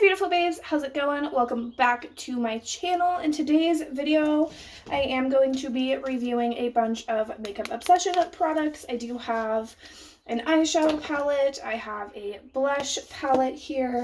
beautiful babes, how's it going? Welcome back to my channel. In today's video, I am going to be reviewing a bunch of Makeup Obsession products. I do have an eyeshadow palette, I have a blush palette here,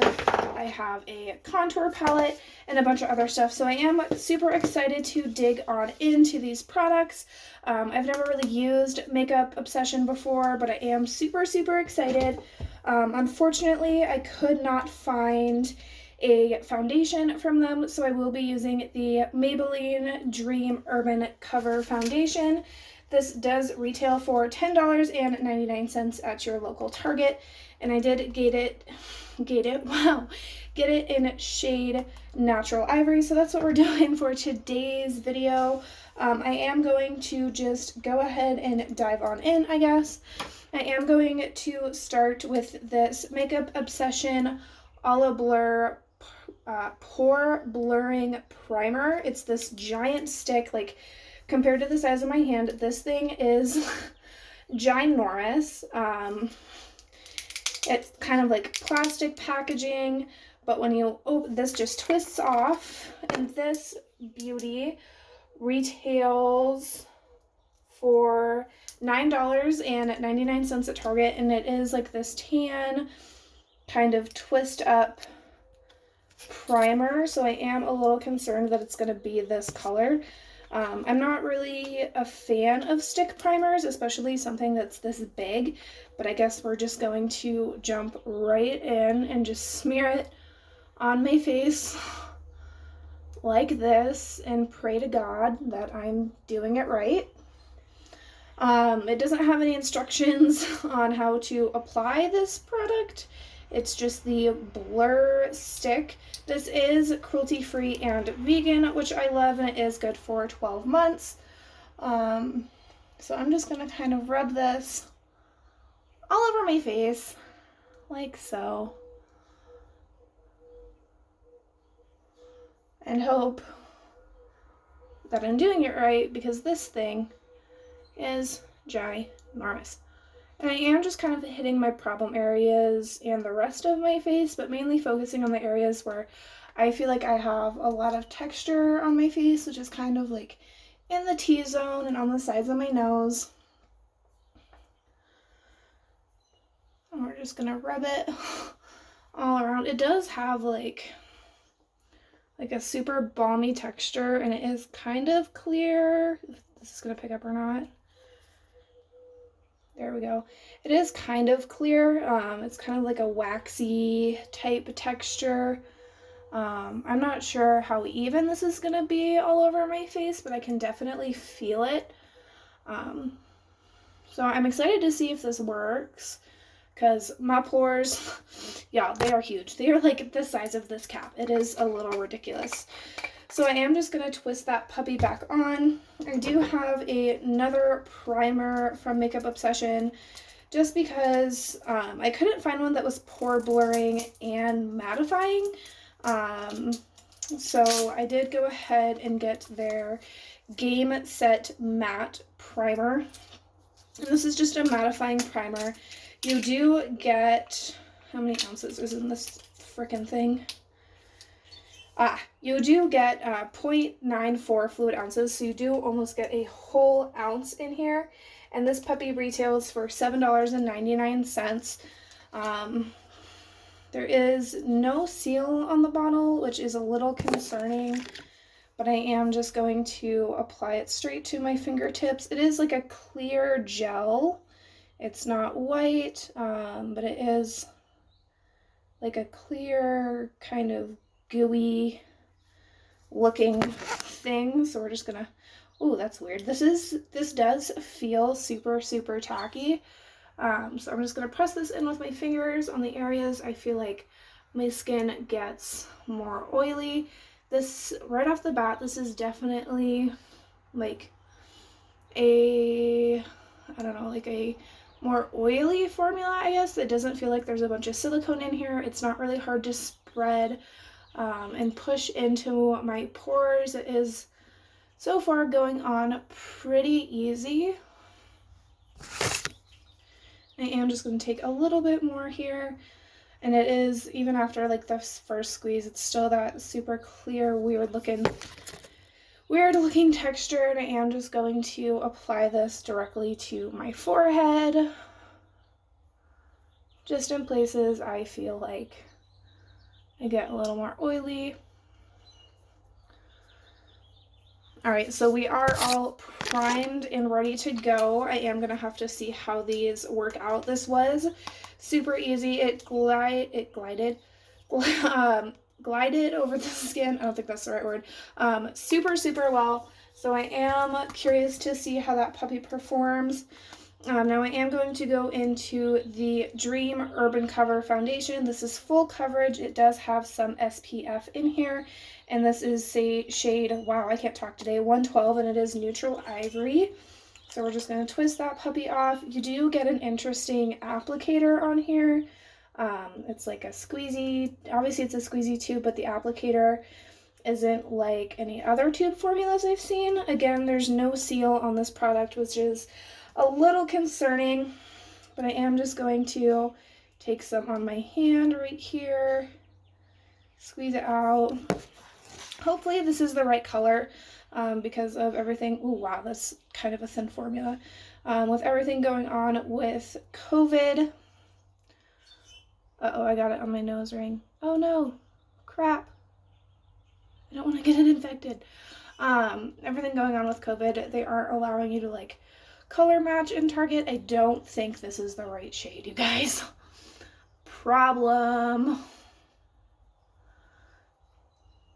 I have a contour palette, and a bunch of other stuff. So I am super excited to dig on into these products. I've never really used Makeup Obsession before, but I am super excited. Unfortunately, I could not find a foundation from them, so I will be using the Maybelline Dream Urban Cover Foundation. This does retail for $10.99 at your local Target, and I did get it in shade Natural Ivory, so that's what we're doing for today's video. I am going to just go ahead and dive on in, I guess. I am going to start with this Makeup Obsession A La Blur Pore Blurring Primer. It's this giant stick, like, compared to the size of my hand, this thing is ginormous. It's kind of like plastic packaging, but when you open this, just twists off, and this beauty retails for $9.99 at Target, and it is like this tan kind of twist up primer, so I am a little concerned that it's going to be this color. I'm not really a fan of stick primers, especially something that's this big, but I guess we're just going to jump right in and just smear it on my face like this and pray to God that I'm doing it right. It doesn't have any instructions on how to apply this product. It's just the blur stick. This is cruelty-free and vegan, which I love, and it is good for 12 months. So I'm just going to kind of rub this all over my face, like so, and hope that I'm doing it right, because this thing is ginormous. And I am just kind of hitting my problem areas and the rest of my face, but mainly focusing on the areas where I feel like I have a lot of texture on my face, which is kind of like in the T-zone and on the sides of my nose. And we're just gonna rub it all around. It does have like a super balmy texture, and it is kind of clear. If this is gonna pick up or not. There we go. It is kind of clear. It's kind of like a waxy type texture. I'm not sure how even this is gonna be all over my face, but I can definitely feel it. So I'm excited to see if this works, because my pores, yeah, they are huge. They are like the size of this cap. It is a little ridiculous. So I am just going to twist that puppy back on. I do have another primer from Makeup Obsession, just because I couldn't find one that was pore blurring and mattifying. So I did go ahead and get their Game Set Matte Primer. And this is just a mattifying primer. You do get, how many ounces is in this frickin' thing? You do get 0.94 fluid ounces, so you do almost get a whole ounce in here. And this puppy retails for $7.99. There is no seal on the bottle, which is a little concerning, but I am just going to apply it straight to my fingertips. It is like a clear gel. It's not white, but it is like a clear kind of gooey looking thing. So we're just gonna, oh, that's weird. This does feel super tacky. So I'm just gonna press this in with my fingers on the areas I feel like my skin gets more oily. This, right off the bat, this is definitely like a, I don't know, like a more oily formula, I guess. It doesn't feel like there's a bunch of silicone in here. It's not really hard to spread and push into my pores. It is so far going on pretty easy. I am just going to take a little bit more here And it is, even after like the first squeeze, it's still that super clear, weird looking texture. And I am just going to apply this directly to my forehead, just in places I feel like I get a little more oily. All right, so we are all primed and ready to go. I am gonna have to see how these work out. This was super easy. It glided over the skin. I don't think that's the right word. Super, super well. So I am curious to see how that puppy performs. Now I am going to go into the Dream Urban Cover Foundation. This is full coverage. It does have some SPF in here. And this is shade, wow, I can't talk today, 112, and it is Neutral Ivory. So we're just going to twist that puppy off. You do get an interesting applicator on here. It's like a squeezy, obviously it's a squeezy tube, but the applicator isn't like any other tube formulas I've seen. Again, there's no seal on this product, which is a little concerning, but I am just going to take some on my hand right here, squeeze it out. Hopefully this is the right color because of everything. Oh wow, that's kind of a thin formula. With everything going on with COVID. Uh-oh, I got it on my nose ring. Oh no, crap. I don't want to get it infected. Everything going on with COVID, they aren't allowing you to like color match in Target. I don't think this is the right shade, you guys. Problem.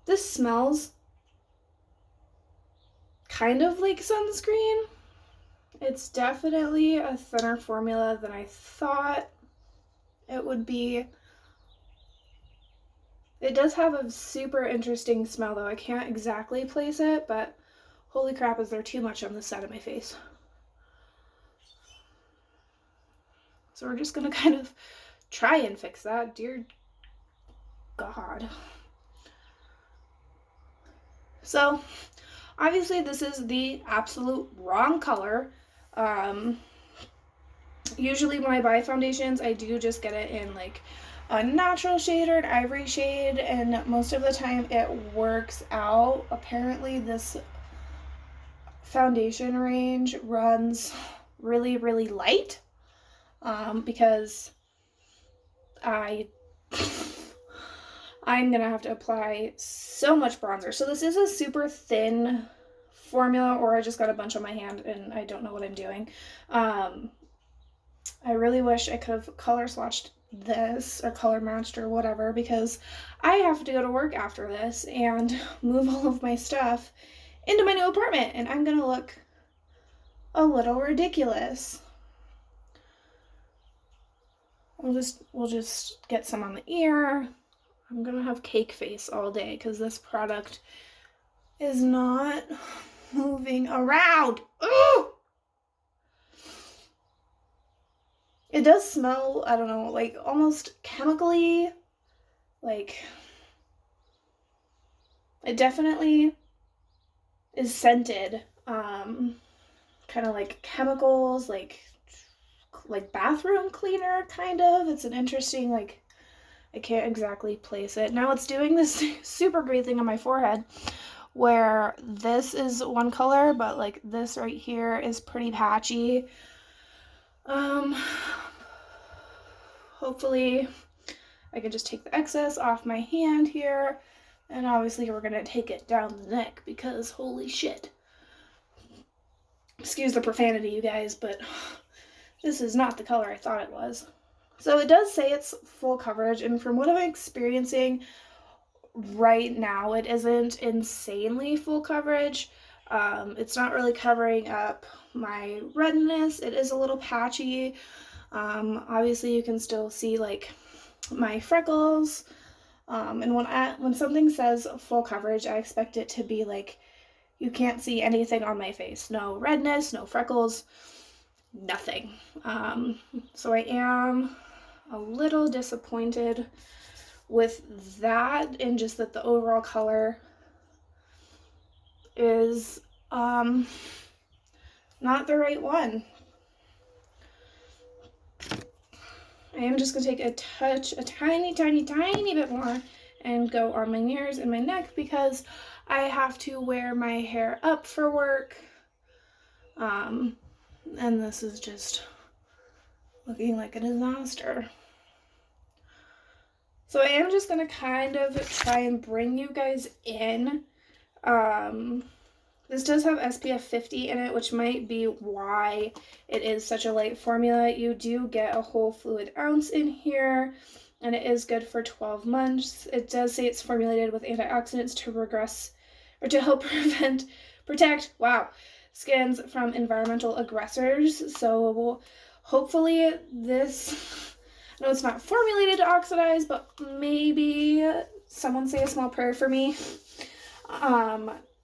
This smells kind of like sunscreen. It's definitely a thinner formula than I thought it would be. It does have a super interesting smell though. I can't exactly place it, but holy crap, is there too much on this side of my face. So we're just gonna kind of try and fix that. Dear God. So obviously this is the absolute wrong color. Usually when I buy foundations, I do just get it in like a natural shade or an ivory shade, and most of the time it works out. Apparently this foundation range runs really, really light because I'm gonna have to apply so much bronzer. So this is a super thin formula, or I just got a bunch on my hand and I don't know what I'm doing. I really wish I could have color swatched this or color matched or whatever, because I have to go to work after this and move all of my stuff into my new apartment, and I'm gonna look a little ridiculous. We'll just get some on the ear. I'm gonna have cake face all day because this product is not moving around. Ooh! It does smell, I don't know, like almost chemically. Like, it definitely is scented. Kind of like chemicals, like bathroom cleaner, kind of. It's an interesting, like, I can't exactly place it. Now it's doing this super great thing on my forehead where this is one color, but like this right here is pretty patchy. Hopefully I can just take the excess off my hand here, and obviously we're gonna take it down the neck because holy shit. Excuse the profanity, you guys, but this is not the color I thought it was. So it does say it's full coverage, and from what I'm experiencing right now, it isn't insanely full coverage. It's not really covering up my redness. It is a little patchy. Obviously you can still see like my freckles. And when something says full coverage, I expect it to be like you can't see anything on my face. No redness, no freckles, nothing. So I am a little disappointed with that, and just that the overall color is not the right one. I am just going to take a tiny bit more and go on my ears and my neck because I have to wear my hair up for work. And this is just looking like a disaster. So I am just going to kind of try and bring you guys in. This does have SPF 50 in it, which might be why it is such a light formula. You do get a whole fluid ounce in here, and it is good for 12 months. It does say it's formulated with antioxidants to help protect, skins from environmental aggressors. So hopefully this, I know it's not formulated to oxidize, but maybe someone say a small prayer for me.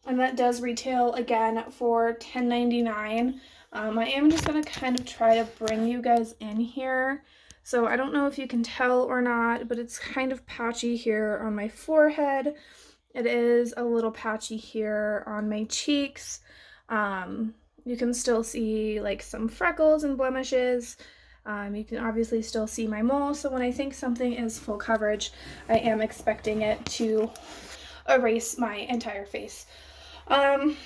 And that does retail again for $10.99. I am just going to kind of try to bring you guys in here. So I don't know if you can tell or not, but it's kind of patchy here on my forehead. It is a little patchy here on my cheeks. You can still see like some freckles and blemishes. You can obviously still see my mole. So when I think something is full coverage, I am expecting it to erase my entire face. Well,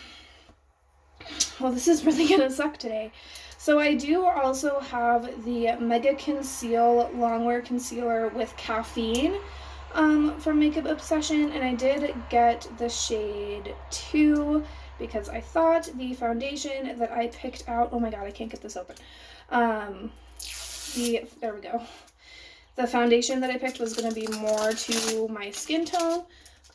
this is really gonna suck today. So I do also have the MegaConceal Longwear Concealer with Caffeine from Makeup Obsession, and I did get the shade 2 because I thought the foundation that I picked out, oh my god, I can't get this open. There we go. The foundation that I picked was going to be more to my skin tone.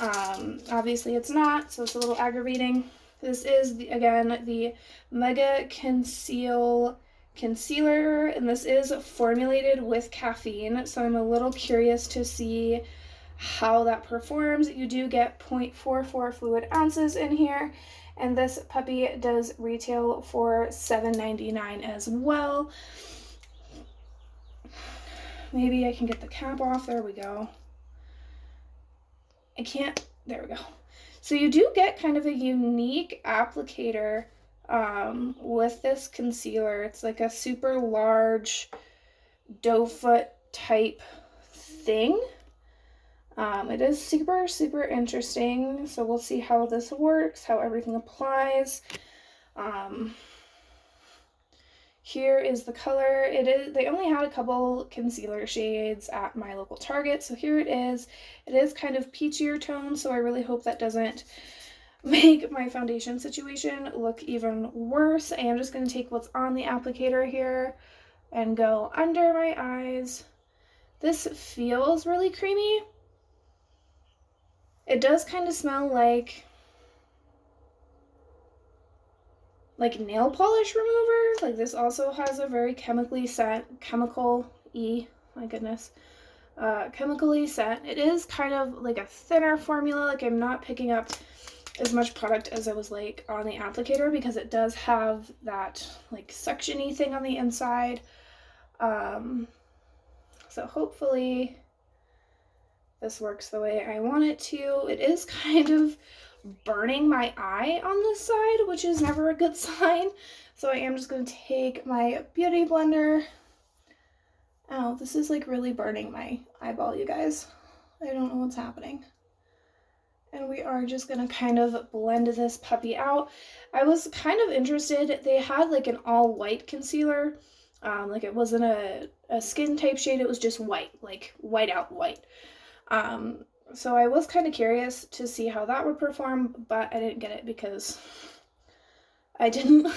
Obviously it's not, so it's a little aggravating. This is, again, the MegaConceal Concealer, and this is formulated with caffeine, so I'm a little curious to see how that performs. You do get 0.44 fluid ounces in here, and this puppy does retail for $7.99 as well. Maybe I can get the cap off. There we go. I can't. There we go. So you do get kind of a unique applicator with this concealer. It's like a super large doe foot type thing. It is super interesting. So we'll see how this works, how everything applies. Here is the color. They only had a couple concealer shades at my local Target, so here it is. It is kind of peachier tone, so I really hope that doesn't make my foundation situation look even worse. I am just going to take what's on the applicator here and go under my eyes. This feels really creamy. It does kind of smell like nail polish remover. Like, this also has a very chemically scent. Chemically scent. It is kind of like a thinner formula. Like, I'm not picking up as much product as I was like on the applicator because it does have that like suction-y thing on the inside. So hopefully this works the way I want it to. It is kind of burning my eye on this side, which is never a good sign. So I am just going to take my beauty blender. Ow, this is like really burning my eyeball, you guys. I don't know what's happening. And we are just going to kind of blend this puppy out. I was kind of interested. They had like an all white concealer. Like, it wasn't a skin type shade. It was just white, like white out white. So I was kind of curious to see how that would perform, but I didn't get it because I didn't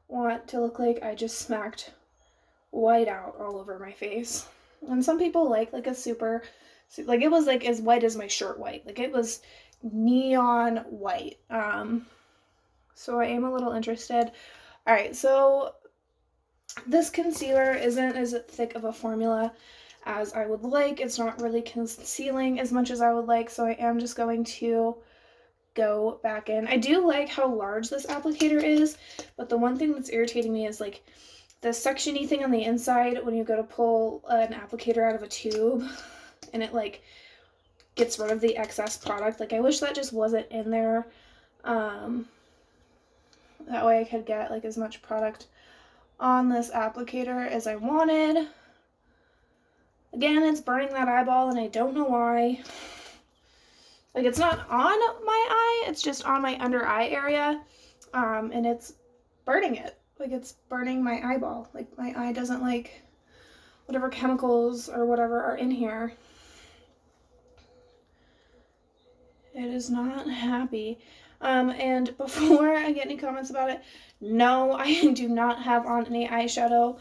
want to look like I just smacked white out all over my face. And some people like a super, like, it was like as white as my shirt white. Like, it was neon white. So I am a little interested. All right, so this concealer isn't as thick of a formula as I would like. It's not really concealing as much as I would like, so I am just going to go back in. I do like how large this applicator is, but the one thing that's irritating me is like the suction-y thing on the inside when you go to pull an applicator out of a tube and it like gets rid of the excess product. Like, I wish that just wasn't in there. That way I could get like as much product on this applicator as I wanted. Again, it's burning that eyeball, and I don't know why. Like, it's not on my eye, it's just on my under eye area, and it's burning it. Like, it's burning my eyeball. Like, my eye doesn't like whatever chemicals or whatever are in here. It is not happy. And before I get any comments about it, no, I do not have on any eyeshadow.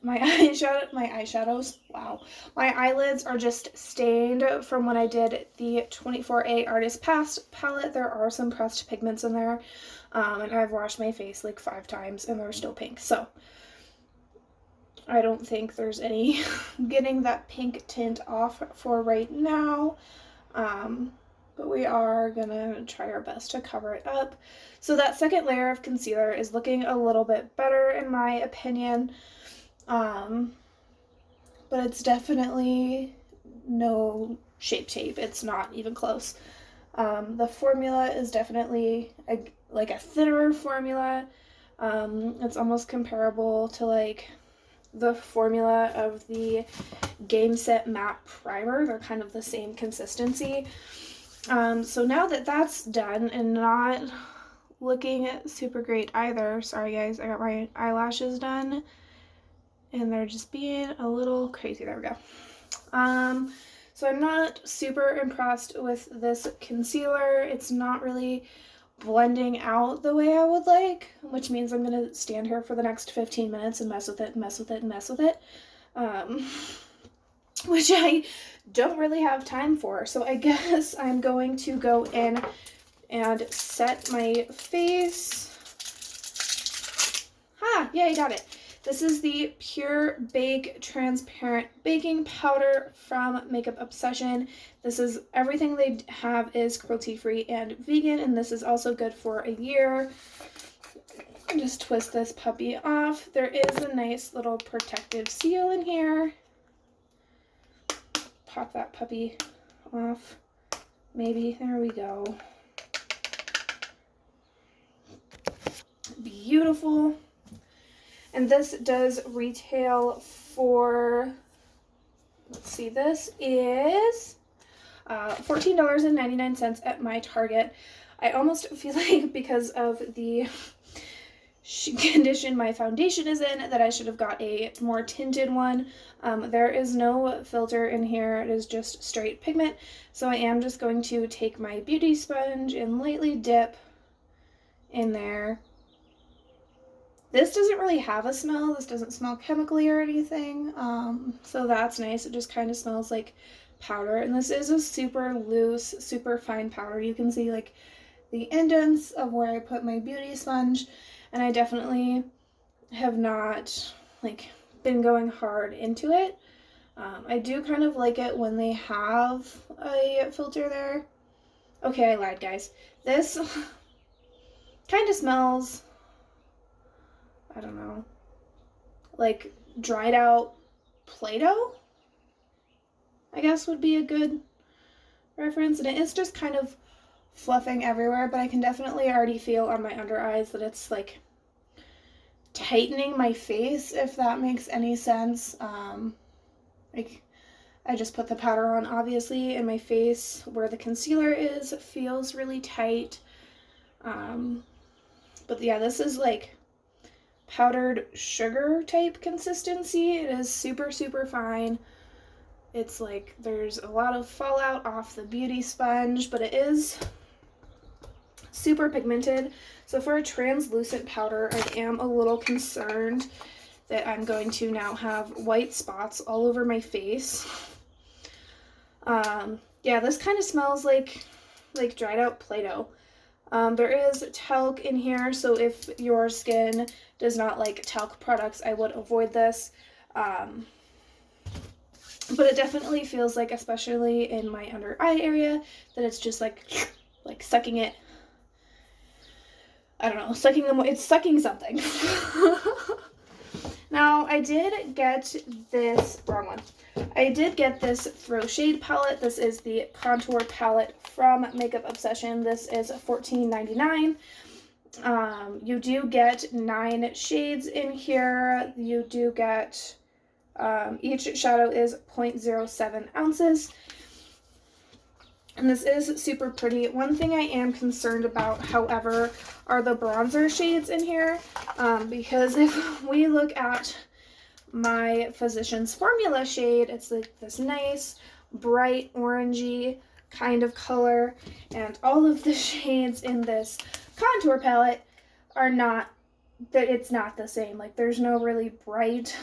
My eyeshadows, wow. My eyelids are just stained from when I did the 24A Artist Past palette. There are some pressed pigments in there. And I've washed my face like 5 times and they're still pink. So I don't think there's any getting that pink tint off for right now. But we are gonna try our best to cover it up. So that second layer of concealer is looking a little bit better in my opinion. But it's definitely no Shape Tape. It's not even close. The formula is definitely like a thinner formula. It's almost comparable to like the formula of the Game Set Matte Primer. They're kind of the same consistency. So now that that's done and not looking super great either, sorry guys, I got my eyelashes done and they're just being a little crazy. There we go. So I'm not super impressed with this concealer. It's not really blending out the way I would like, which means I'm going to stand here for the next 15 minutes and mess with it, mess with it, mess with it. Which I don't really have time for. So I guess I'm going to go in and set my face. Yeah, I got it. This is the Pure Bake Transparent Baking Powder from Makeup Obsession. This is everything they have is cruelty-free and vegan, and this is also good for a year. Just twist this puppy off. There is a nice little protective seal in here. Pop that puppy off. Maybe. There we go. Beautiful. And this does retail for, let's see, this is $14.99 at my Target. I almost feel like because of the condition my foundation is in that I should have got a more tinted one. There is no filter in here. It is just straight pigment. So I am just going to take my beauty sponge and lightly dip in there. This doesn't really have a smell. This doesn't smell chemically or anything. So that's nice. It just kind of smells like powder. And this is a super loose, super fine powder. You can see like the indents of where I put my beauty sponge. And I definitely have not like been going hard into it. I do kind of like it when they have a filter there. Okay, I lied, guys. This kind of smells, I don't know, like dried out Play-Doh, I guess would be a good reference. And it is just kind of fluffing everywhere, but I can definitely already feel on my under eyes that it's like tightening my face, if that makes any sense. Like I just put the powder on obviously, and my face where the concealer is feels really tight. But yeah, this is like powdered sugar type consistency. It is super, super fine. It's like there's a lot of fallout off the beauty sponge, but it is super pigmented. So for a translucent powder, I am a little concerned that I'm going to now have white spots all over my face. Yeah, this kind of smells like dried out Play-Doh. There is talc in here, so if your skin does not like talc products, I would avoid this. But it definitely feels like, especially in my under eye area, that it's just like sucking it. I don't know, it's sucking something. Now, I did get this, wrong one. I did get this Throw Shade palette. This is the contour palette from Makeup Obsession. This is $14.99. You do get 9 shades in here. You do get Each shadow is 0.07 ounces. And this is super pretty. One thing I am concerned about, however, are the bronzer shades in here. Because if we look at my Physicians Formula shade, it's like this nice, bright, orangey kind of color. And all of the shades in this contour palette are not, that it's not the same. Like, there's no really bright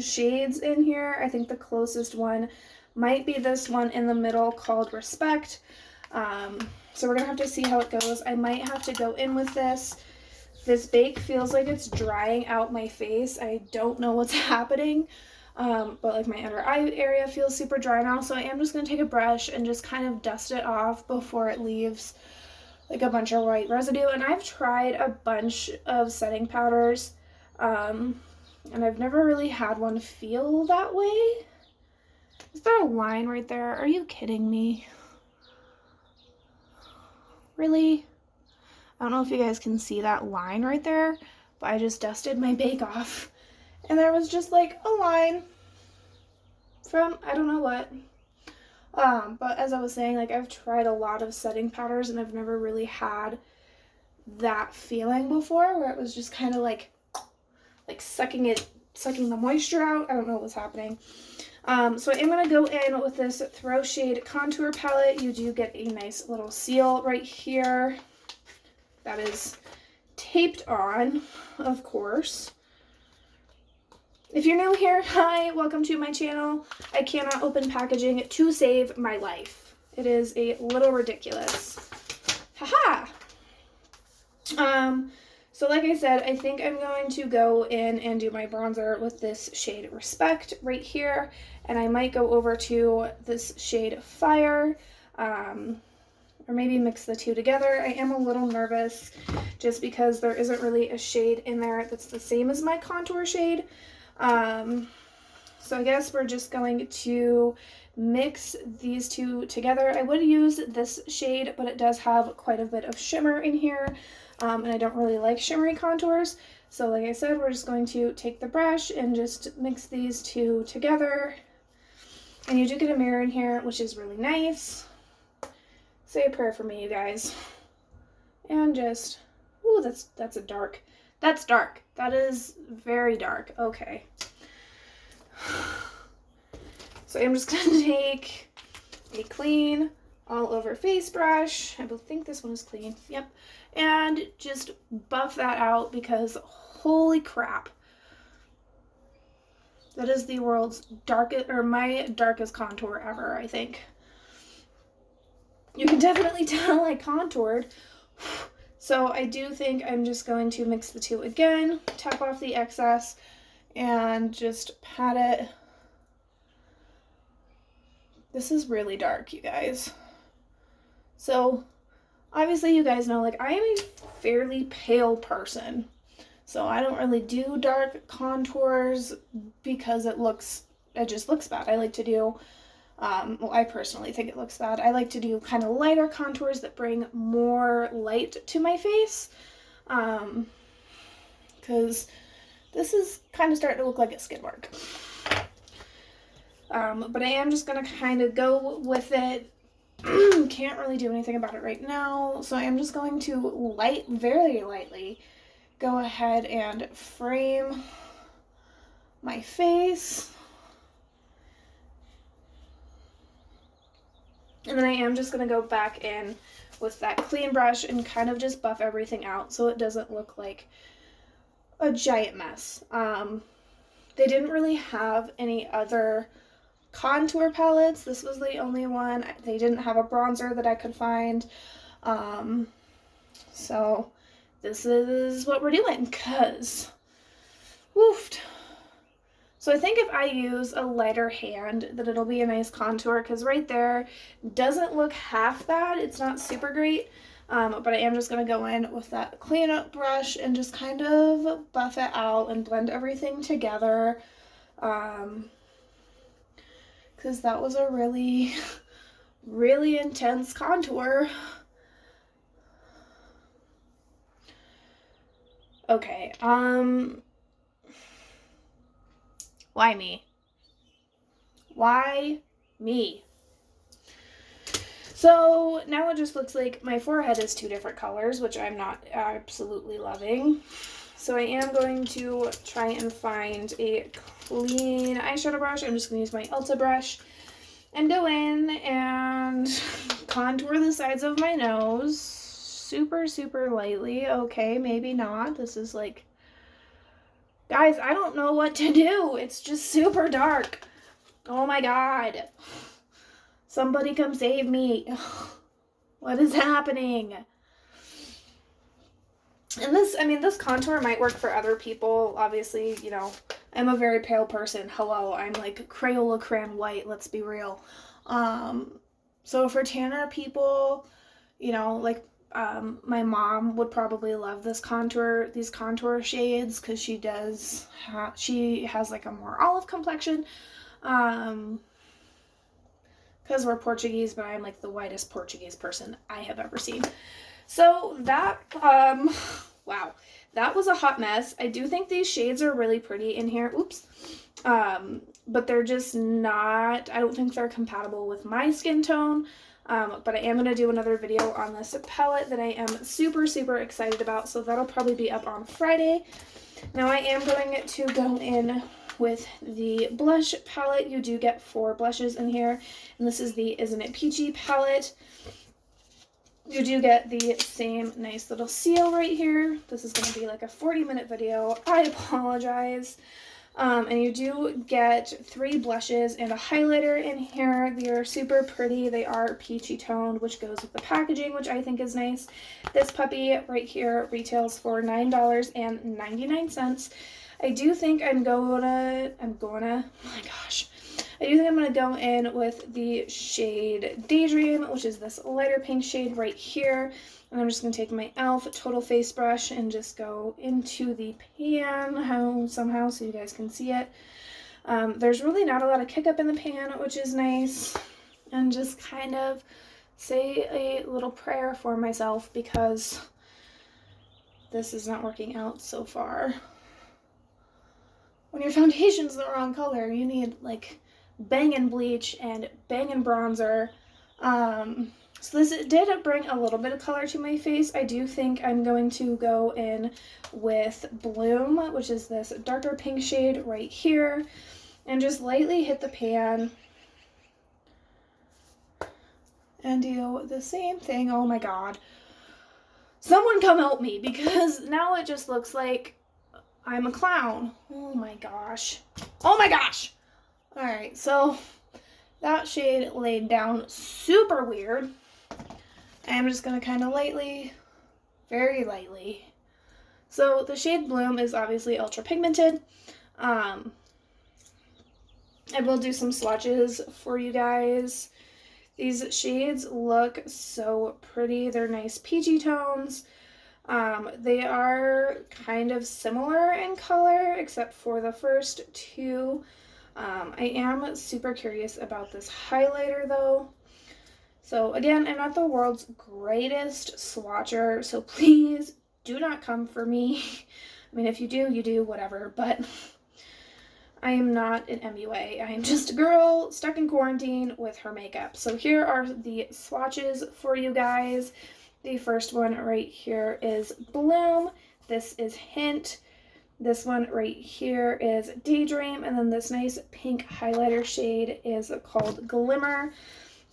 shades in here. I think the closest one might be this one in the middle called Respect. So we're gonna have to see how it goes. I might have to go in with this. This bake feels like it's drying out my face. I don't know what's happening, but like my under eye area feels super dry now. So I am just gonna take a brush and just kind of dust it off before it leaves like a bunch of white residue. And I've tried a bunch of setting powders, and I've never really had one feel that way. Is there a line right there? Are you kidding me? Really? I don't know if you guys can see that line right there, but I just dusted my bake off and there was just like a line from I don't know what. But as I was saying, like, I've tried a lot of setting powders and I've never really had that feeling before, where it was just kind of like sucking the moisture out. I don't know what was happening. So I am going to go in with this Throw Shade Contour Palette. You do get a nice little seal right here that is taped on, of course. If you're new here, hi, welcome to my channel. I cannot open packaging to save my life. It is a little ridiculous. Haha! So like I said, I think I'm going to go in and do my bronzer with this shade Respect right here. And I might go over to this shade Fire, or maybe mix the two together. I am a little nervous just because there isn't really a shade in there that's the same as my contour shade. So I guess we're just going to mix these two together. I would use this shade, but it does have quite a bit of shimmer in here. And I don't really like shimmery contours. So like I said, we're just going to take the brush and just mix these two together. And you do get a mirror in here, which is really nice. Say a prayer for me, you guys. And just, ooh, that's a dark. That's dark. That is very dark. Okay. So I'm just gonna take a clean all over face brush. I think this one is clean. Yep. And just buff that out because holy crap. That is the world's darkest, or my darkest contour ever, I think. You can definitely tell I contoured. So I do think I'm just going to mix the two again, tap off the excess, and just pat it. This is really dark, you guys. So obviously you guys know, like, I am a fairly pale person. So I don't really do dark contours because it just looks bad. I like to do, well, I personally think it looks bad. I like to do kind of lighter contours that bring more light to my face. Because this is kind of starting to look like a skid mark. But I am just going to kind of go with it. Can't really do anything about it right now. So I'm just going to very lightly go ahead and frame my face. And then I am just going to go back in with that clean brush and kind of just buff everything out so it doesn't look like a giant mess. They didn't really have any other contour palettes. This was the only one. They didn't have a bronzer that I could find. So this is what we're doing, because woofed. So I think if I use a lighter hand that it'll be a nice contour, because right there doesn't look half bad. It's not super great, but I am just going to go in with that cleanup brush and just kind of buff it out and blend everything together, because that was a really, really intense contour. Okay, why me? Why me? So now it just looks like my forehead is 2 different colors, which I'm not absolutely loving. So I am going to try and find a clean eyeshadow brush. I'm just going to use my Ulta brush and go in and contour the sides of my nose super, super lightly. Okay, maybe not. This is like, guys, I don't know what to do. It's just super dark. Oh my God. Somebody come save me. What is happening? And this contour might work for other people. Obviously, you know, I'm a very pale person. Hello, I'm like Crayola crayon white, let's be real. So for tanner people, you know, like my mom would probably love these contour shades, because she has like a more olive complexion. Because we're Portuguese, but I'm like the whitest Portuguese person I have ever seen. So that, wow, that was a hot mess. I do think these shades are really pretty in here. Oops. But they're just not, I don't think they're compatible with my skin tone. But I am going to do another video on this palette that I am super, super excited about. So that'll probably be up on Friday. Now I am going to go in with the blush palette. You do get 4 blushes in here, and this is the Isn't It Peachy palette. You do get the same nice little seal right here. This is going to be like a 40-minute video. I apologize. And you do get 3 blushes and a highlighter in here. They are super pretty. They are peachy toned, which goes with the packaging, which I think is nice. This puppy right here retails for $9.99. I do think oh my gosh. I do think I'm going to go in with the shade Daydream, which is this lighter pink shade right here. And I'm just going to take my e.l.f. Total Face Brush and just go into the pan somehow so you guys can see it. There's really not a lot of kick up in the pan, which is nice. And just kind of say a little prayer for myself, because this is not working out so far. When your foundation's the wrong color, you need like bangin' bleach and bangin' bronzer. So this did bring a little bit of color to my face. I do think I'm going to go in with Bloom, which is this darker pink shade right here, and just lightly hit the pan and do the same thing. Oh my God. Someone come help me, because now it just looks like I'm a clown. Oh my gosh. Oh my gosh. All right, so that shade laid down super weird. I'm just going to kind of lightly, very lightly. So the shade Bloom is obviously ultra pigmented. I will do some swatches for you guys. These shades look so pretty. They're nice peachy tones. They are kind of similar in color, except for the first 2. I am super curious about this highlighter though. So again, I'm not the world's greatest swatcher, so please do not come for me. I mean, if you do, you do, whatever, but I am not an MUA. I am just a girl stuck in quarantine with her makeup. So here are the swatches for you guys. The first one right here is Bloom. This is Hint. This one right here is Daydream. And then this nice pink highlighter shade is called Glimmer.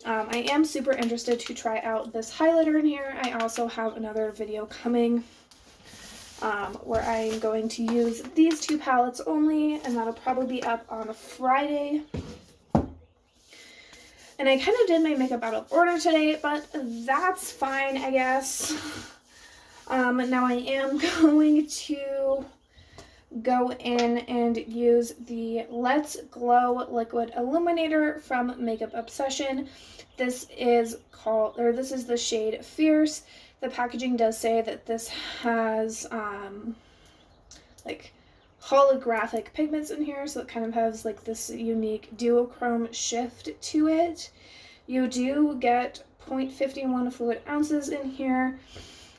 I am super interested to try out this highlighter in here. I also have another video coming where I'm going to use these 2 palettes only, and that'll probably be up on a Friday. And I kind of did my makeup out of order today, but that's fine, I guess. Now I am going to go in and use the Let's Glow Liquid Illuminator from Makeup Obsession. This is the shade Fierce. The packaging does say that this has like holographic pigments in here, so it kind of has like this unique duochrome shift to it. You do get 0.51 fluid ounces in here,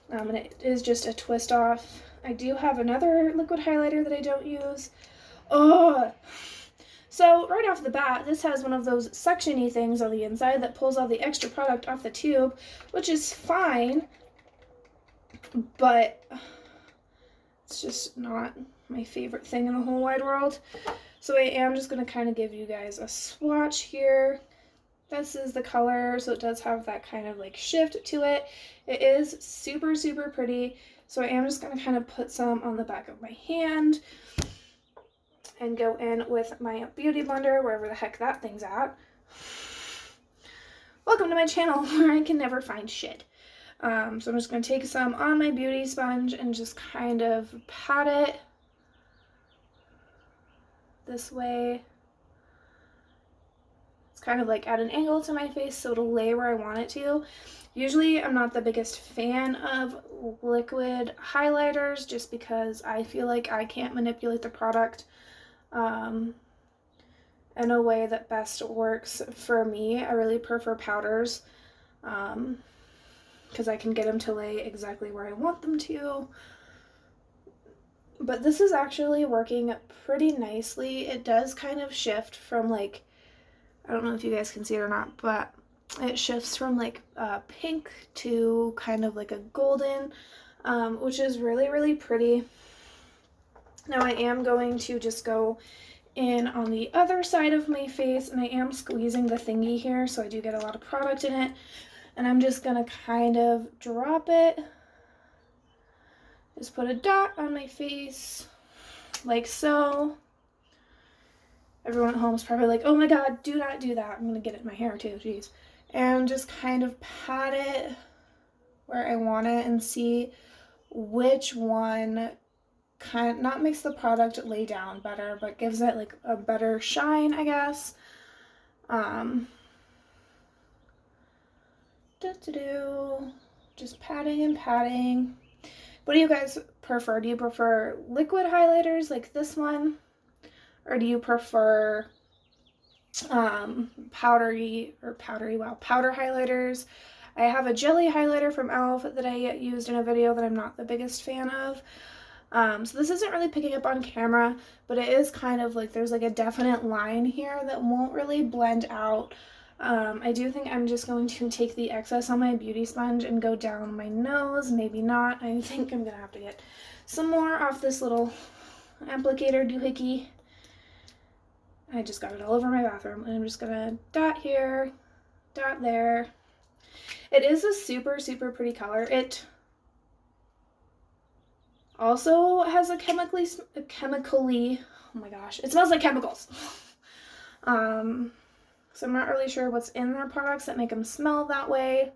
and it is just a twist off. I do have another liquid highlighter that I don't use. Oh, So right off the bat, this has one of those suction-y things on the inside that pulls all the extra product off the tube, which is fine, but it's just not my favorite thing in the whole wide world. So I am just going to kind of give you guys a swatch here. This is the color, so it does have that kind of like shift to it. It is super, super pretty. So I am just going to kind of put some on the back of my hand and go in with my beauty blender, wherever the heck that thing's at. Welcome to my channel where I can never find shit. So I'm just going to take some on my beauty sponge and just kind of pat it this way. It's kind of like at an angle to my face, so it'll lay where I want it to. Usually I'm not the biggest fan of liquid highlighters just because I feel like I can't manipulate the product in a way that best works for me. I really prefer powders because I can get them to lay exactly where I want them to. But this is actually working pretty nicely. It does kind of shift from like, I don't know if you guys can see it or not, but it shifts from like pink to kind of like a golden, which is really, really pretty. Now I am going to just go in on the other side of my face, and I am squeezing the thingy here, so I do get a lot of product in it. And I'm just gonna kind of drop it. Just put a dot on my face, like so. Everyone at home is probably like, oh my god, do not do that. I'm gonna get it in my hair too, jeez. And just kind of pat it where I want it and see which one kind of, not makes the product lay down better, but gives it like a better shine, I guess. Just patting and patting. What do you guys prefer? Do you prefer liquid highlighters like this one? Or do you prefer powder highlighters? I have a jelly highlighter from e.l.f. that I used in a video that I'm not the biggest fan of. So this isn't really picking up on camera, but it is kind of like there's like a definite line here that won't really blend out. I do think I'm just going to take the excess on my beauty sponge and go down my nose. Maybe not. I think I'm gonna have to get some more off this little applicator doohickey. I just got it all over my bathroom, and I'm just gonna dot here, dot there. It is a super, super pretty color. It also has a chemically, oh my gosh, it smells like chemicals. So I'm not really sure what's in their products that make them smell that way,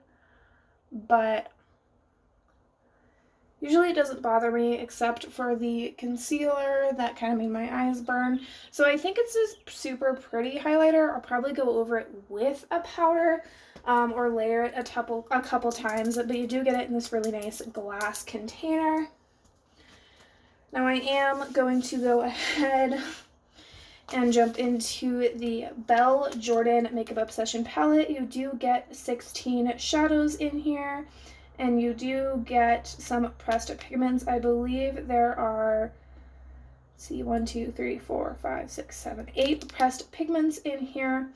but usually it doesn't bother me except for the concealer that kind of made my eyes burn. So I think it's a super pretty highlighter. I'll probably go over it with a powder or layer it a couple times, but you do get it in this really nice glass container. Now I am going to go ahead and jump into the Belle Jordan Makeup Obsession palette. You do get 16 shadows in here, and you do get some pressed pigments. I believe there are, let's see, 1, 2, 3, 4, 5, 6, 7, 8 pressed pigments in here,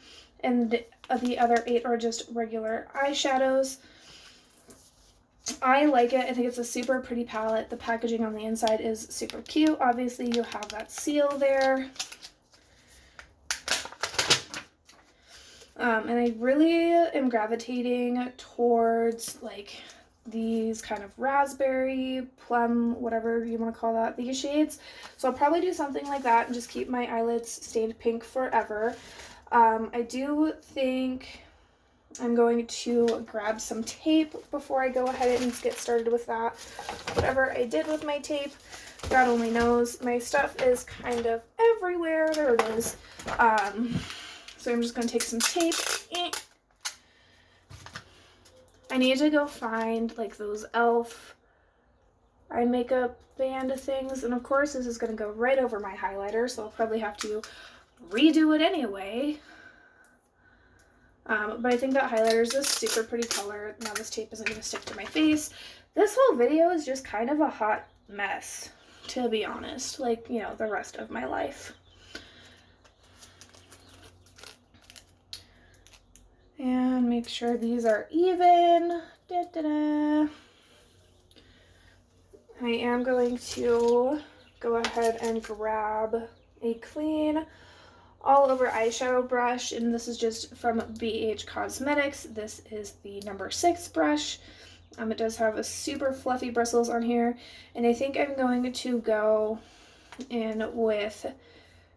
and the other 8 are just regular eyeshadows. I like it. I think it's a super pretty palette. The packaging on the inside is super cute. Obviously, you have that seal there. And I really am gravitating towards like these kind of raspberry, plum, whatever you want to call that, these shades. So I'll probably do something like that and just keep my eyelids stained pink forever. I do think I'm going to grab some tape before I go ahead and get started with that. Whatever I did with my tape, God only knows. My stuff is kind of everywhere. There it is. So I'm just going to take some tape. I need to go find like those e.l.f. eye makeup band things. And of course this is going to go right over my highlighter, so I'll probably have to redo it anyway. But I think that highlighter is a super pretty color. Now this tape isn't going to stick to my face. This whole video is just kind of a hot mess, to be honest. Like, you know, the rest of my life. And make sure these are even. Da, da, da. I am going to go ahead and grab a clean all over eyeshadow brush, and this is just from BH Cosmetics. This is the number 6 brush. It does have a super fluffy bristles on here, and I think I'm going to go in with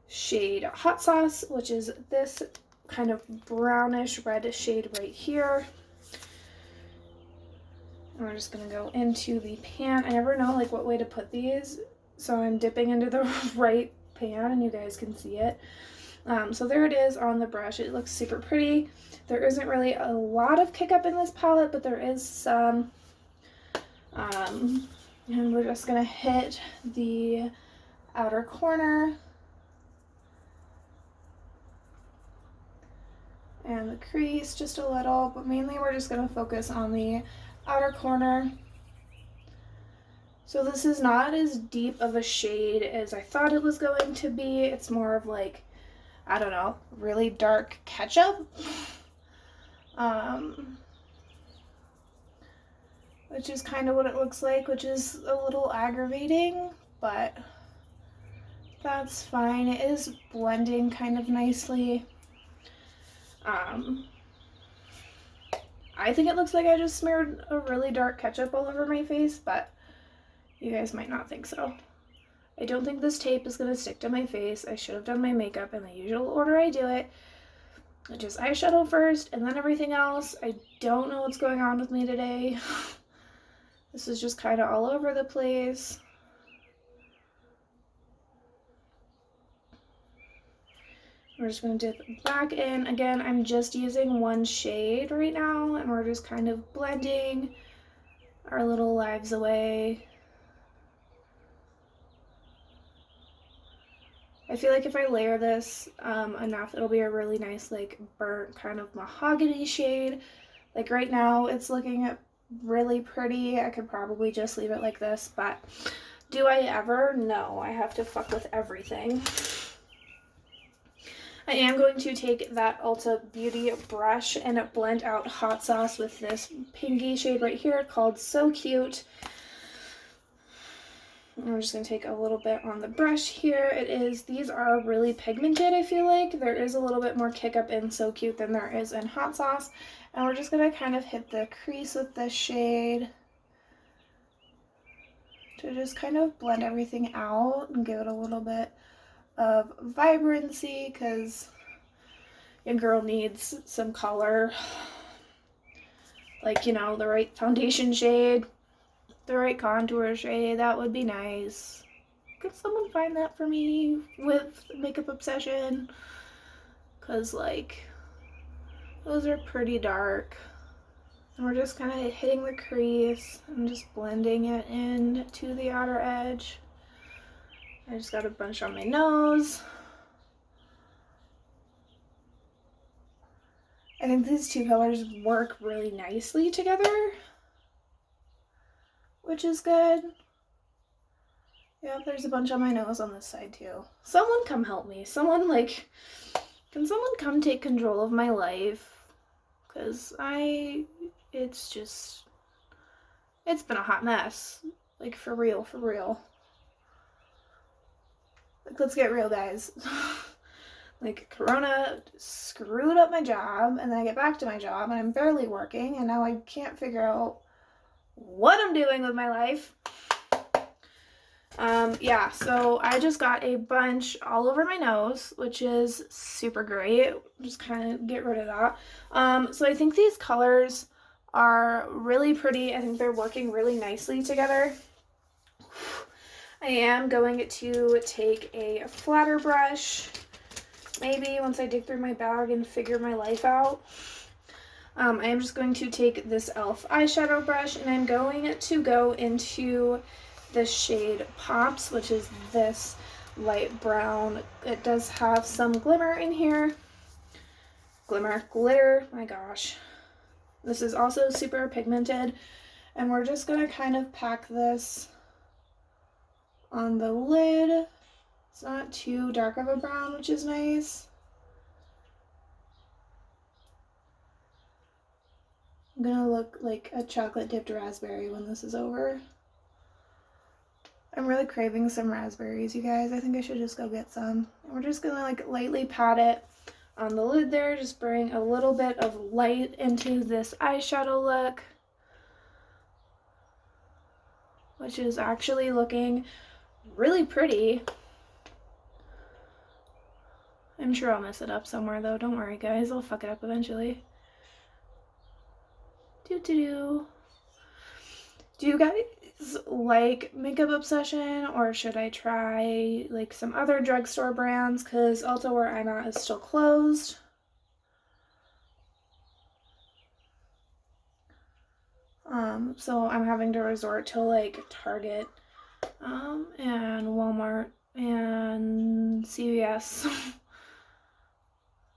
shade Hot Sauce, which is this kind of brownish red shade right here. And we're just gonna go into the pan. I never know like what way to put these, so I'm dipping into the right pan and you guys can see it. So there it is on the brush. It looks super pretty. There isn't really a lot of kick up in this palette, but there is some. And we're just gonna hit the outer corner and the crease just a little, but mainly we're just gonna focus on the outer corner. So this is not as deep of a shade as I thought it was going to be. It's more of like, I don't know, really dark ketchup. Which is kind of what it looks like, which is a little aggravating, but that's fine. It is blending kind of nicely. I think it looks like I just smeared a really dark ketchup all over my face, but you guys might not think so. I don't think this tape is going to stick to my face. I should have done my makeup in the usual order I do it, which is eyeshadow first and then everything else. I don't know what's going on with me today. This is just kind of all over the place. We're just going to dip back in. Again, I'm just using one shade right now, and we're just kind of blending our little lives away. I feel like if I layer this enough, it'll be a really nice, like, burnt kind of mahogany shade. Like right now, it's looking really pretty. I could probably just leave it like this, but do I ever? No, I have to fuck with everything. I am going to take that Ulta Beauty brush and blend out Hot Sauce with this pinky shade right here called So Cute. And I'm just going to take a little bit on the brush here. These are really pigmented, I feel like. There is a little bit more kick up in So Cute than there is in Hot Sauce. And we're just going to kind of hit the crease with this shade to just kind of blend everything out and give it a little bit of vibrancy, because your girl needs some color. Like, you know, the right foundation shade, the right contour shade, that would be nice. Could someone find that for me with Makeup Obsession? Because, like, those are pretty dark. And we're just kind of hitting the crease and just blending it in to the outer edge. I just got a bunch on my nose. I think these two colors work really nicely together, which is good. Yep, there's a bunch on my nose on this side too. Someone come help me. Someone, like, can someone come take control of my life? Because it's been a hot mess. Like, for real, for real. Like, let's get real, guys. Like, Corona screwed up my job, and then I get back to my job, and I'm barely working, and now I can't figure out what I'm doing with my life. Yeah, so I just got a bunch all over my nose, which is super great. Just kind of get rid of that. So I think these colors are really pretty. I think they're working really nicely together. I am going to take a flatter brush, maybe once I dig through my bag and figure my life out. I am just going to take this e.l.f. eyeshadow brush, and I'm going to go into the shade Pops, which is this light brown. It does have some glimmer in here. Glitter, my gosh. This is also super pigmented, and we're just going to kind of pack this on the lid. It's not too dark of a brown, which is nice. I'm gonna look like a chocolate dipped raspberry when this is over. I'm really craving some raspberries, you guys. I think I should just go get some. And we're just gonna like lightly pat it on the lid there, just bring a little bit of light into this eyeshadow look, which is actually looking really pretty. I'm sure I'll mess it up somewhere though. Don't worry, guys. I'll fuck it up eventually. Do you guys like Makeup Obsession, or should I try like some other drugstore brands? Because Ulta, where I'm at, is still closed. So I'm having to resort to like Target and Walmart and CVS.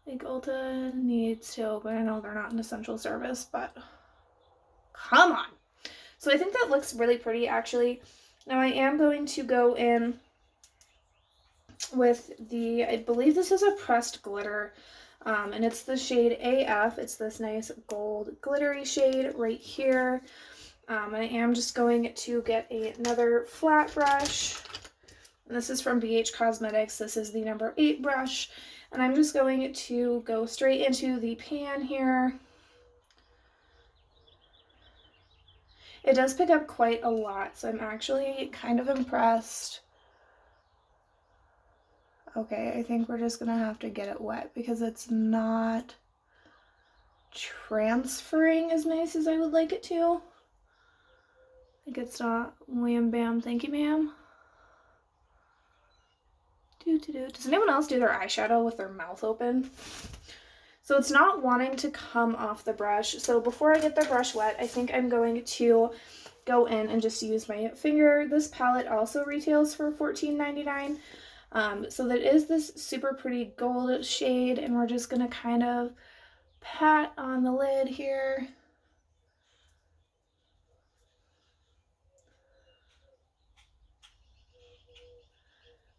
Like Ulta needs to open. I know they're not an essential service, but come on. So I think that looks really pretty actually. Now I am going to go in with the, I believe this is a pressed glitter, and it's the shade AF. It's this nice gold glittery shade right here. I am just going to get another flat brush. And this is from BH Cosmetics. This is the number 8 brush. And I'm just going to go straight into the pan here. It does pick up quite a lot, so I'm actually kind of impressed. Okay, I think we're just gonna have to get it wet because it's not transferring as nice as I would like it to. Like it's not wham bam, thank you ma'am. Does anyone else do their eyeshadow with their mouth open? So it's not wanting to come off the brush. So before I get the brush wet, I think I'm going to go in and just use my finger. This palette also retails for $14.99. So that is this super pretty gold shade, and we're just gonna kind of pat on the lid here.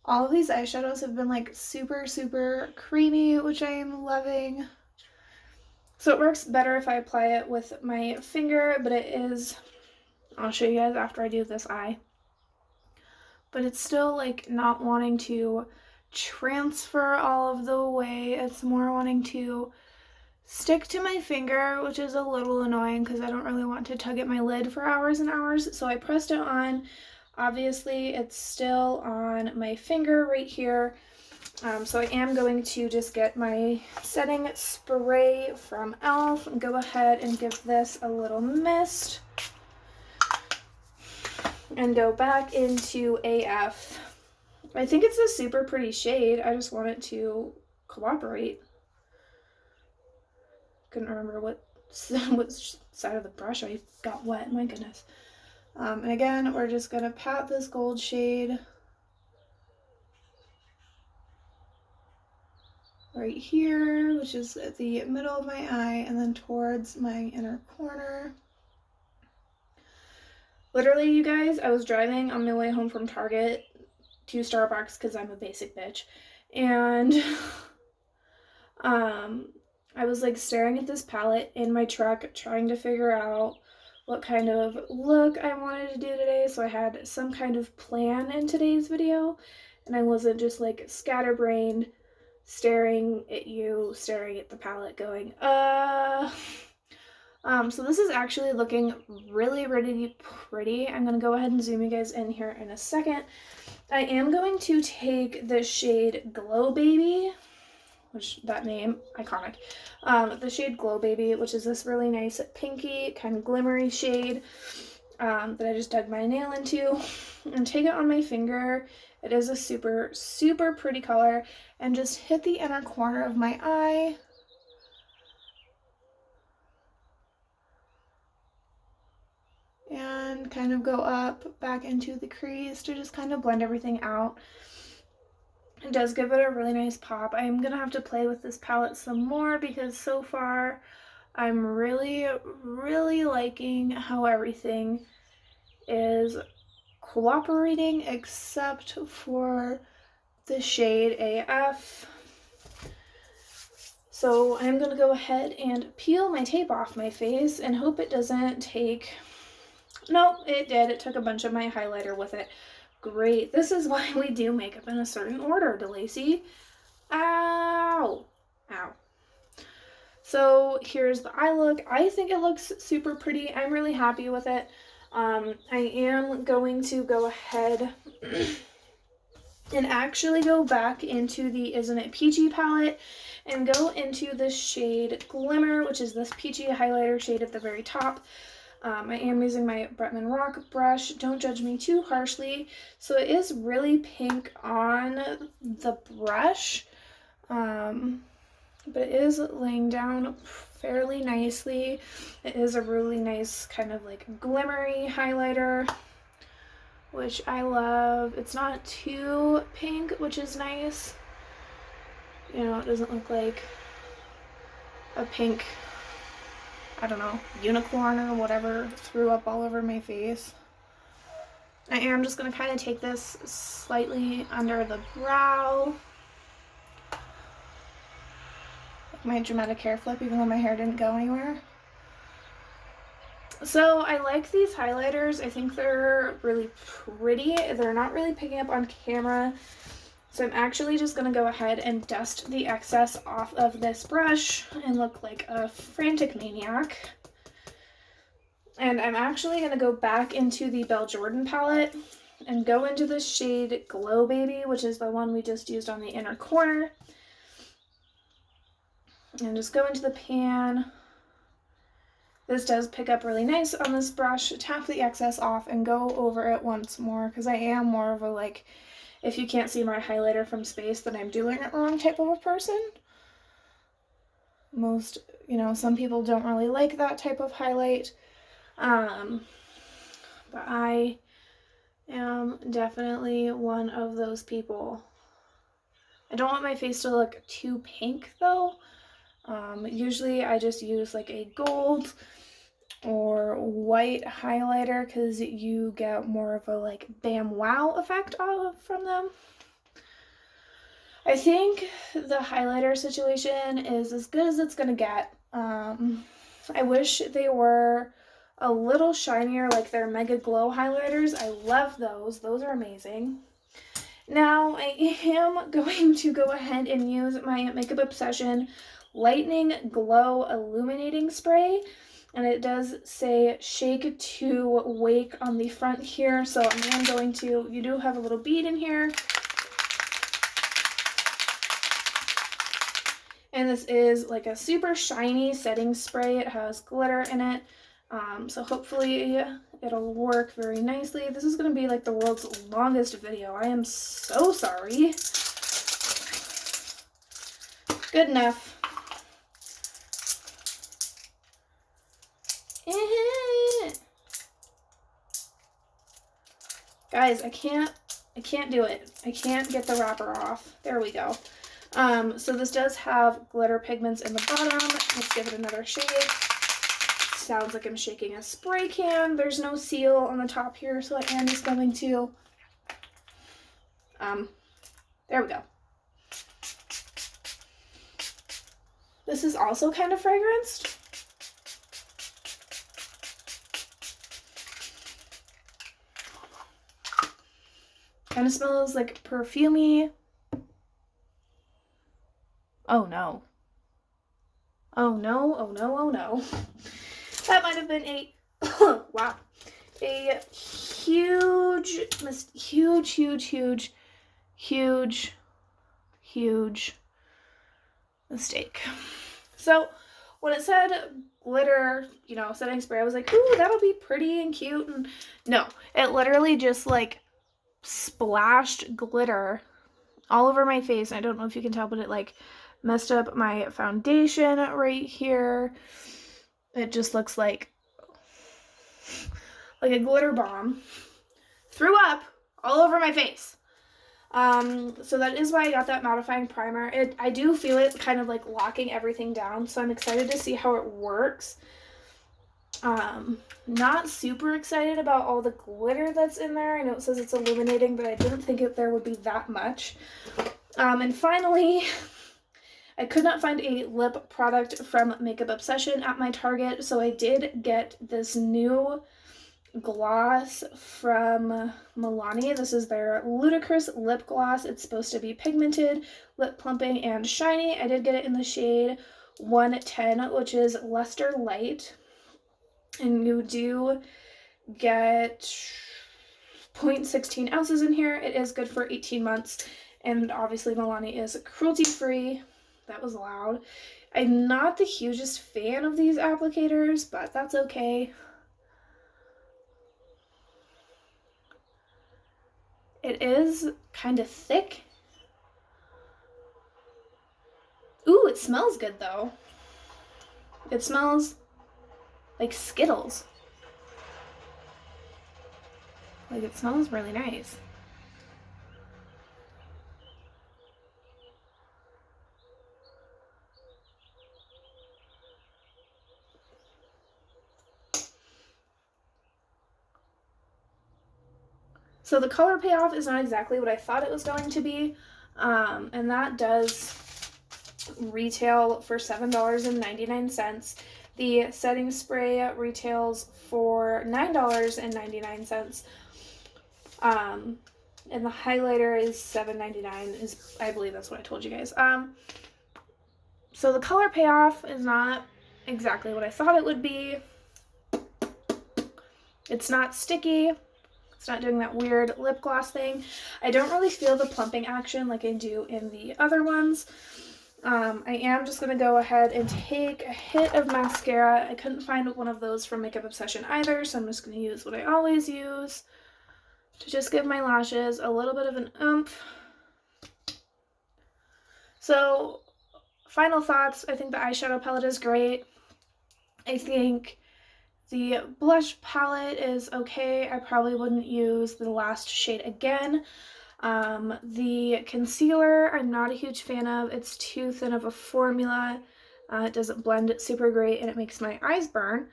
All of these eyeshadows have been like super, super creamy, which I am loving. So it works better if I apply it with my finger, but it is, I'll show you guys after I do this eye. But it's still like not wanting to transfer all of the way. It's more wanting to stick to my finger, which is a little annoying because I don't really want to tug at my lid for hours and hours. So I pressed it on. Obviously, it's still on my finger right here. So I am going to just get my setting spray from e.l.f. and go ahead and give this a little mist. And go back into AF. I think it's a super pretty shade. I just want it to cooperate. Couldn't remember what side of the brush I got wet. My goodness. And again, we're just going to pat this gold shade right here, which is at the middle of my eye, and then towards my inner corner. Literally, you guys, I was driving on my way home from Target to Starbucks because I'm a basic bitch, and I was like staring at this palette in my truck trying to figure out what kind of look I wanted to do today, so I had some kind of plan in today's video, and I wasn't just like scatterbrained staring at you, staring at the palette going, so this is actually looking really, really pretty. I'm going to go ahead and zoom you guys in here in a second. I am going to take the shade Glow Baby, which that name, iconic. The shade Glow Baby, which is this really nice pinky, kind of glimmery shade that I just dug my nail into, and take it on my finger. It is a super, super pretty color, and just hit the inner corner of my eye. And kind of go up back into the crease to just kind of blend everything out. It does give it a really nice pop. I am going to have to play with this palette some more because so far I'm really, really liking how everything is cooperating except for the shade AF. So I'm going to go ahead and peel my tape off my face and hope it doesn't take... No, it did. It took a bunch of my highlighter with it. Great. This is why we do makeup in a certain order, DeLacy. Ow! Ow. So here's the eye look. I think it looks super pretty. I'm really happy with it. I am going to go ahead and actually go back into the Isn't It Peachy palette and go into the shade Glimmer, which is this peachy highlighter shade at the very top. I am using my Bretman Rock brush. Don't judge me too harshly. So it is really pink on the brush, but it is laying down fairly nicely. It is a really nice kind of like glimmery highlighter, which I love. It's not too pink, which is nice. You know, it doesn't look like a pink, I don't know, unicorn or whatever threw up all over my face. I am just going to kind of take this slightly under the brow. Like my dramatic hair flip, even though my hair didn't go anywhere. So I like these highlighters. I think they're really pretty. They're not really picking up on camera. So I'm actually just going to go ahead and dust the excess off of this brush and look like a frantic maniac. And I'm actually going to go back into the Belle Jordan palette and go into the shade Glow Baby, which is the one we just used on the inner corner. And just go into the pan. This does pick up really nice on this brush. Tap the excess off and go over it once more, because I am more of a like, if you can't see my highlighter from space, then I'm doing it wrong type of a person. Most, you know, some people don't really like that type of highlight. But I am definitely one of those people. I don't want my face to look too pink though. Usually I just use like a gold or white highlighter because you get more of a like bam wow effect from them. I think the highlighter situation is as good as it's gonna get. I wish they were a little shinier like their Mega Glow highlighters. I love those. Those are amazing. Now I am going to go ahead and use my Makeup Obsession Lightning Glow Illuminating Spray. And it does say shake to wake on the front here. So I am going to, you do have a little bead in here. And this is like a super shiny setting spray. It has glitter in it. So hopefully it'll work very nicely. This is going to be like the world's longest video. I am so sorry. Good enough. Guys, I can't do it. I can't get the wrapper off. There we go. So this does have glitter pigments in the bottom. Let's give it another shake. Sounds like I'm shaking a spray can. There's no seal on the top here, so I am just going to, there we go. This is also kind of fragranced. Kind of smells like perfumey. Oh no. Oh no, oh no, oh no. That might have been a, wow, a huge mistake. So when it said glitter, you know, setting spray, I was like, ooh, that'll be pretty and cute. And no, it literally just like splashed glitter all over my face. I don't know if you can tell, but it like messed up my foundation right here. It just looks like a glitter bomb. Threw up all over my face. So that is why I got that mattifying primer. I do feel it kind of like locking everything down, so I'm excited to see how it works. Not super excited about all the glitter that's in there. I know it says it's illuminating, but I didn't think there would be that much. And finally, I could not find a lip product from Makeup Obsession at my Target, so I did get this new gloss from Milani. This is their Ludicrous Lip Gloss. It's supposed to be pigmented, lip plumping, and shiny. I did get it in the shade 110, which is Luster Light. And you do get 0.16 ounces in here. It is good for 18 months. And obviously Milani is cruelty-free. That was loud. I'm not the hugest fan of these applicators, but that's okay. It is kind of thick. Ooh, it smells good though. It smells like Skittles. Like, it smells really nice. So the color payoff is not exactly what I thought it was going to be, and that does retail for $7.99. The setting spray retails for $9.99, and the highlighter is $7.99. I believe that's what I told you guys. So the color payoff is not exactly what I thought it would be. It's not sticky. It's not doing that weird lip gloss thing. I don't really feel the plumping action like I do in the other ones. I am just going to go ahead and take a hit of mascara. I couldn't find one of those from Makeup Obsession either, so I'm just going to use what I always use to just give my lashes a little bit of an oomph. So, final thoughts. I think the eyeshadow palette is great. I think the blush palette is okay. I probably wouldn't use the last shade again. The concealer, I'm not a huge fan of. It's too thin of a formula. It doesn't blend super great and it makes my eyes burn.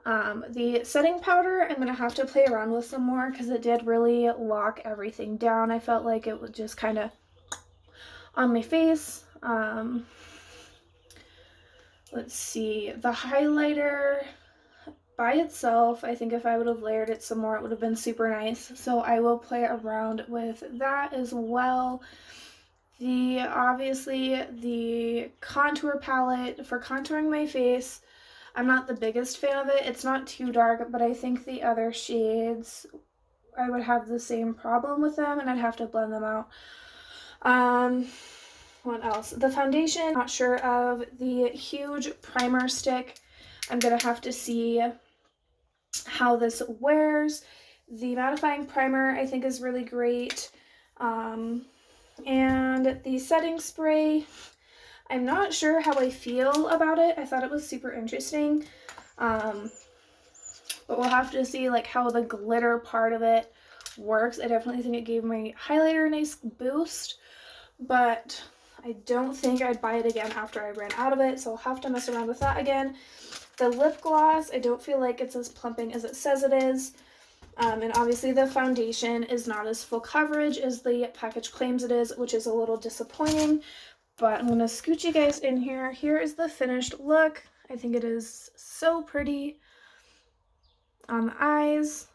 The setting powder, I'm going to have to play around with some more because it did really lock everything down. I felt like it was just kind of on my face. Let's see, the highlighter by itself, I think if I would have layered it some more, it would have been super nice. So I will play around with that as well. Obviously, the contour palette for contouring my face, I'm not the biggest fan of it. It's not too dark, but I think the other shades, I would have the same problem with them and I'd have to blend them out. What else? The foundation, not sure of. The huge primer stick, I'm gonna have to see how this wears. The mattifying primer I think is really great. And the setting spray, I'm not sure how I feel about it. I thought it was super interesting. But we'll have to see like how the glitter part of it works. I definitely think it gave my highlighter a nice boost, but I don't think I'd buy it again after I ran out of it, so I'll have to mess around with that again. The lip gloss, I don't feel like it's as plumping as it says it is. And obviously the foundation is not as full coverage as the package claims it is, which is a little disappointing. But I'm going to scooch you guys in here. Here is the finished look. I think it is so pretty on the eyes.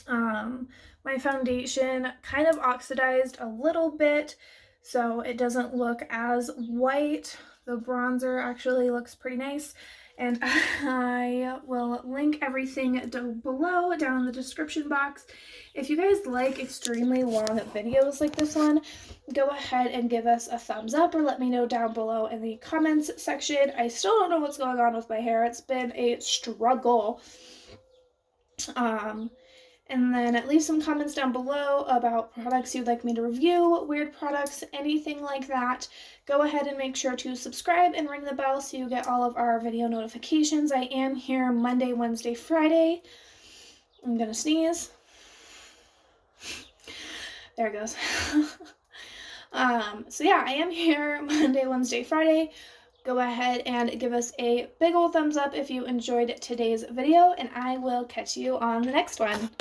My foundation kind of oxidized a little bit, so it doesn't look as white. The bronzer actually looks pretty nice, and I will link everything below down in the description box. If you guys like extremely long videos like this one, go ahead and give us a thumbs up or let me know down below in the comments section. I still don't know what's going on with my hair. It's been a struggle. And then leave some comments down below about products you'd like me to review, weird products, anything like that. Go ahead and make sure to subscribe and ring the bell so you get all of our video notifications. I am here Monday, Wednesday, Friday. I'm gonna sneeze. There it goes. So yeah, I am here Monday, Wednesday, Friday. Go ahead and give us a big old thumbs up if you enjoyed today's video, and I will catch you on the next one.